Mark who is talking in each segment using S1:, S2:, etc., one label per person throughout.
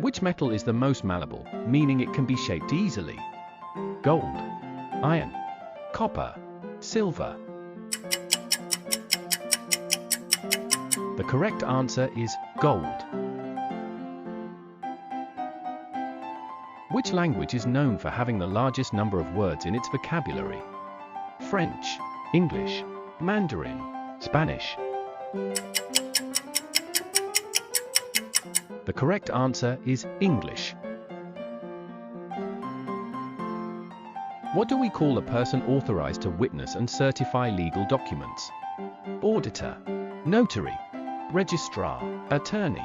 S1: Which metal is the most malleable, meaning it can be shaped easily? Gold, iron, copper, silver. The correct answer is gold. Which language is known for having the largest number of words in its vocabulary? French, English, Mandarin, Spanish. The correct answer is English. What do we call a person authorized to witness and certify legal documents? Auditor, notary, registrar, attorney.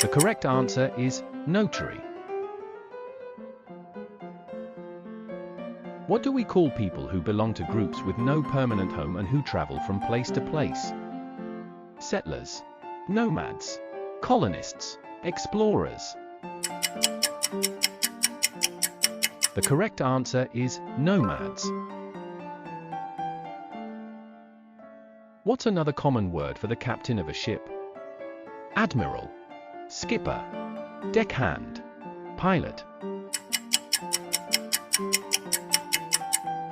S1: The correct answer is notary. What do we call people who belong to groups with no permanent home and who travel from place to place? Settlers, nomads, colonists, explorers. The correct answer is nomads. What's another common word for the captain of a ship? Admiral, skipper, deckhand, pilot.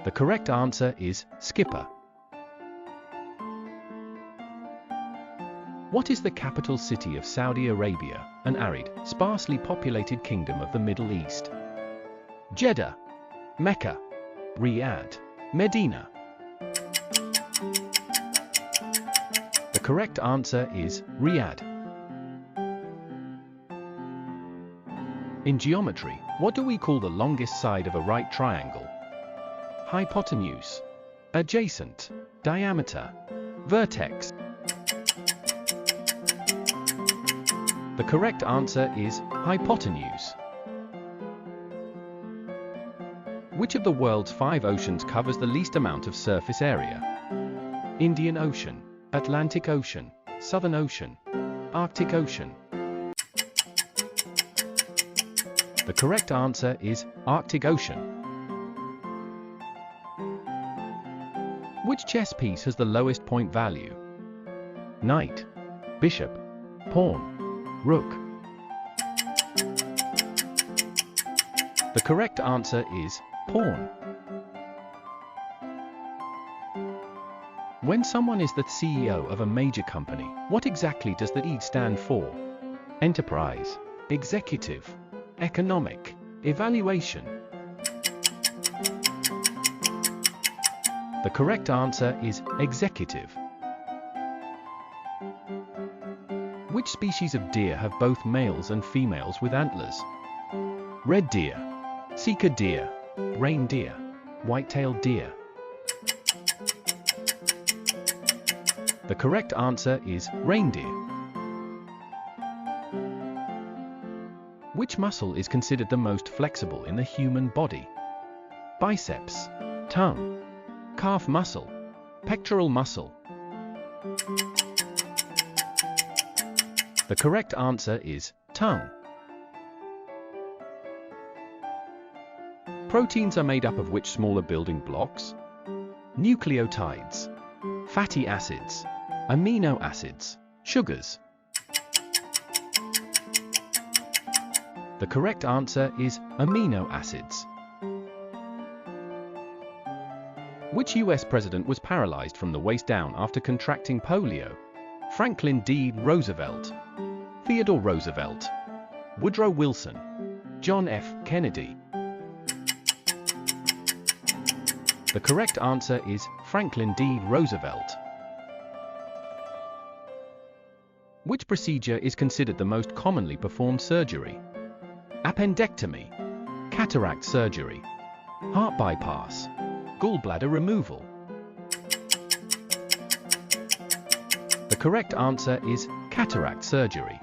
S1: The correct answer is skipper. What is the capital city of Saudi Arabia, an arid, sparsely populated kingdom of the Middle East? Jeddah, Mecca, Riyadh, Medina. The correct answer is Riyadh. In geometry, what do we call the longest side of a right triangle? Hypotenuse, adjacent, diameter, vertex. The correct answer is hypotenuse. Which of the world's 5 oceans covers the least amount of surface area? Indian Ocean, Atlantic Ocean, Southern Ocean, Arctic Ocean. The correct answer is Arctic Ocean. Which chess piece has the lowest point value? Knight, bishop, pawn, rook. The correct answer is pawn. When someone is the CEO of a major company, what exactly does the E stand for? Enterprise, executive, economic, evaluation. The correct answer is executive. Which species of deer have both males and females with antlers? Red deer, Sika deer, reindeer, white-tailed deer. The correct answer is reindeer. Which muscle is considered the most flexible in the human body? Biceps, tongue, calf muscle, pectoral muscle. The correct answer is tongue. Proteins are made up of which smaller building blocks? Nucleotides, fatty acids, amino acids, sugars. The correct answer is amino acids. Which US president was paralyzed from the waist down after contracting polio? Franklin D. Roosevelt, Theodore Roosevelt, Woodrow Wilson, John F. Kennedy. The correct answer is Franklin D. Roosevelt. Which procedure is considered the most commonly performed surgery? Appendectomy, cataract surgery, heart bypass, gallbladder removal. The correct answer is cataract surgery.